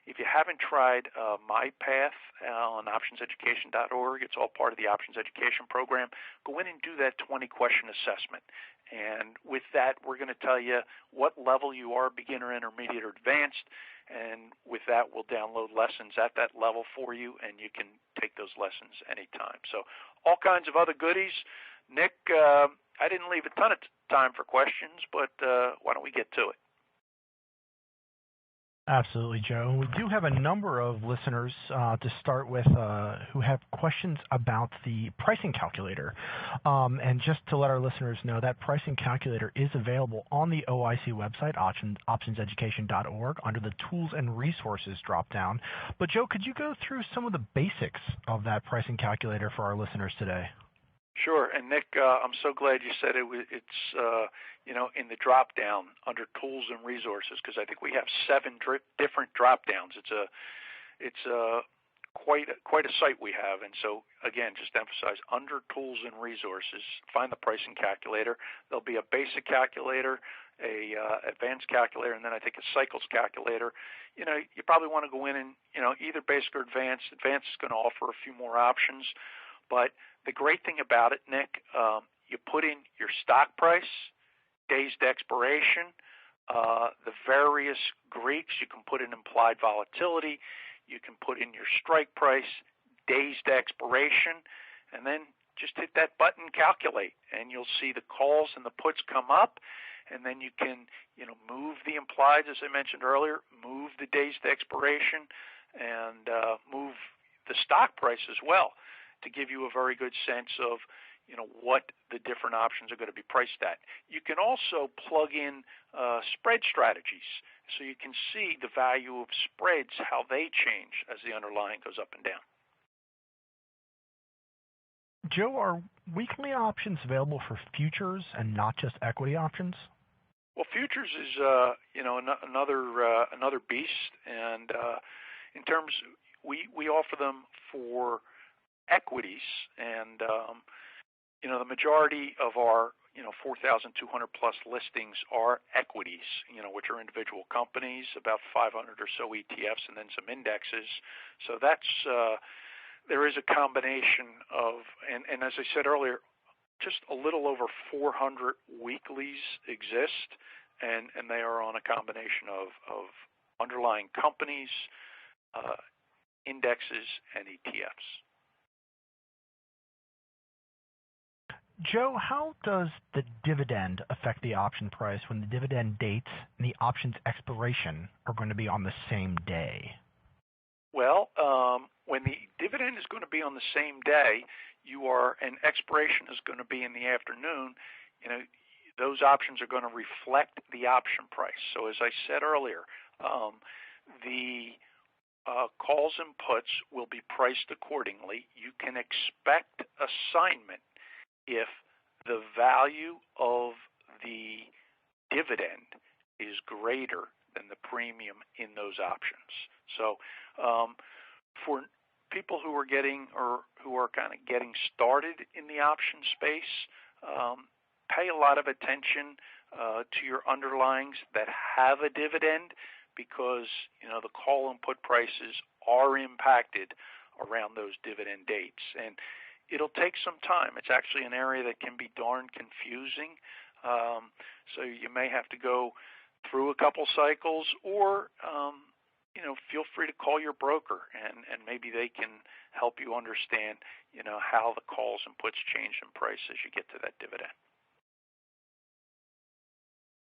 If you haven't tried MyPath on optionseducation.org, it's all part of the Options Education Program. Go in and do that 20-question assessment. And with that, we're going to tell you what level you are, beginner, intermediate, or advanced. And with that, we'll download lessons at that level for you, and you can take those lessons anytime. So all kinds of other goodies. Nick, I didn't leave a ton of time for questions, but why don't we get to it? Absolutely, Joe. We do have a number of listeners to start with who have questions about the pricing calculator. And just to let our listeners know, that pricing calculator is available on the OIC website, optionseducation.org, under the Tools and Resources drop-down. But, Joe, could you go through some of the basics of that pricing calculator for our listeners today? Sure, and Nick, I'm so glad you said it's in the drop down under Tools and Resources, because I think we have 7 different drop downs. It's quite a site we have, and so again, just to emphasize, under Tools and Resources, find the pricing calculator. There'll be a basic calculator, a advanced calculator, and then I think a cycles calculator. You probably want to go in and either basic or advanced. Advanced is going to offer a few more options. But the great thing about it, Nick, you put in your stock price, days to expiration, the various Greeks. You can put in implied volatility. You can put in your strike price, days to expiration, and then just hit that button, calculate, and you'll see the calls and the puts come up, and then you can move the implied, as I mentioned earlier, move the days to expiration, and move the stock price as well, to give you a very good sense of what the different options are going to be priced at. You can also plug in spread strategies, so you can see the value of spreads, how they change as the underlying goes up and down. Joe, are weekly options available for futures and not just equity options? Well, futures is another beast, and in terms we offer them for equities, and the majority of our 4,200 plus listings are equities, which are individual companies, about 500 or so ETFs, and then some indexes. So that's there is a combination of, and as I said earlier, just a little over 400 weeklies exist, and they are on a combination of underlying companies, indexes, and ETFs. Joe, how does the dividend affect the option price when the dividend dates and the option's expiration are going to be on the same day? Well, when the dividend is going to be on the same day, and expiration is going to be in the afternoon, those options are going to reflect the option price. So as I said earlier, the calls and puts will be priced accordingly. You can expect assignment if the value of the dividend is greater than the premium in those options. So for people who are kind of getting started in the option space, pay a lot of attention to your underlyings that have a dividend, because the call and put prices are impacted around those dividend dates, and it'll take some time. It's actually an area that can be darn confusing, so you may have to go through a couple cycles, or feel free to call your broker, and maybe they can help you understand how the calls and puts change in price as you get to that dividend.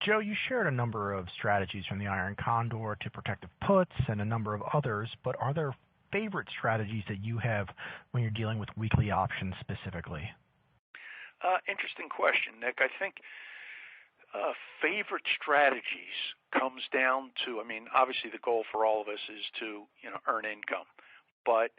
Joe, you shared a number of strategies from the Iron Condor to protective puts and a number of others, but are there favorite strategies that you have when you're dealing with weekly options specifically? Interesting question, Nick. I think favorite strategies comes down to, obviously the goal for all of us is to earn income, but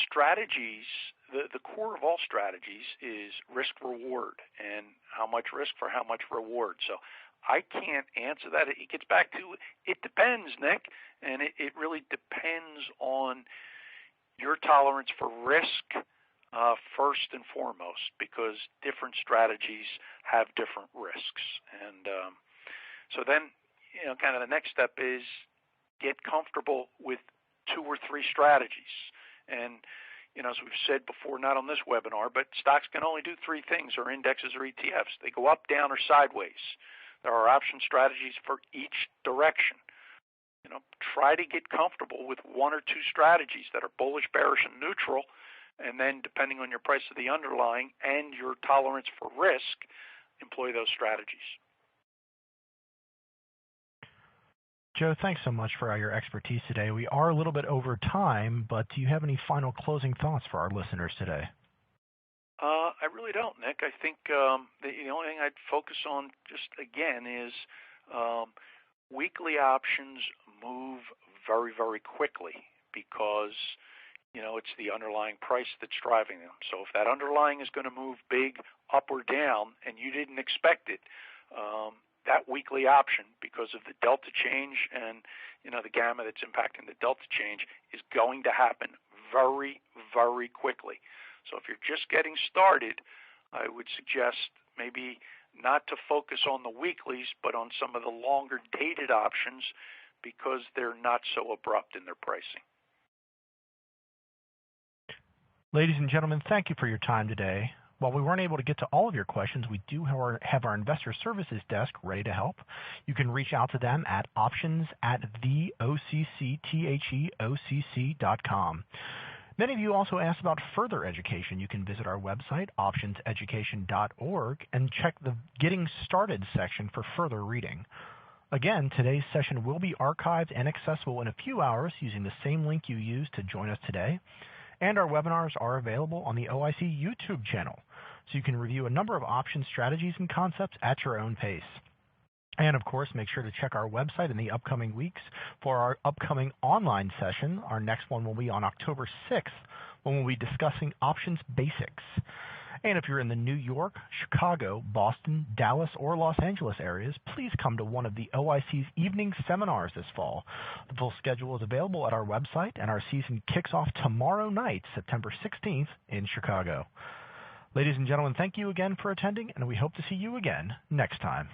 strategies, the core of all strategies is risk reward, and how much risk for how much reward. So I can't answer that. It gets back to, it depends, Nick, and it really depends on your tolerance for risk first and foremost, because different strategies have different risks. And so then, kind of the next step is get comfortable with 2 or 3 strategies. And, as we've said before, not on this webinar, but stocks can only do 3 things, or indexes or ETFs. They go up, down, or sideways. There are option strategies for each direction. Try to get comfortable with 1 or 2 strategies that are bullish, bearish, and neutral, and then depending on your price of the underlying and your tolerance for risk, employ those strategies. Joe, thanks so much for your expertise today. We are a little bit over time, but do you have any final closing thoughts for our listeners today? I really don't, Nick. I think the only thing I'd focus on just again is weekly options move very, very quickly, because it's the underlying price that's driving them. So if that underlying is going to move big up or down and you didn't expect it, that weekly option, because of the delta change and the gamma that's impacting the delta change, is going to happen very, very quickly. So if you're just getting started, I would suggest maybe not to focus on the weeklies, but on some of the longer dated options, because they're not so abrupt in their pricing. Ladies and gentlemen, thank you for your time today. While we weren't able to get to all of your questions, we do have our investor services desk ready to help. You can reach out to them at options@theocctocc.com. Many of you also asked about further education. You can visit our website, optionseducation.org, and check the Getting Started section for further reading. Again, today's session will be archived and accessible in a few hours using the same link you used to join us today. And our webinars are available on the OIC YouTube channel, so you can review a number of option strategies and concepts at your own pace. And of course, make sure to check our website in the upcoming weeks for our upcoming online session. Our next one will be on October 6th, when we'll be discussing options basics. And if you're in the New York, Chicago, Boston, Dallas, or Los Angeles areas, please come to one of the OIC's evening seminars this fall. The full schedule is available at our website, and our season kicks off tomorrow night, September 16th, in Chicago. Ladies and gentlemen, thank you again for attending, and we hope to see you again next time.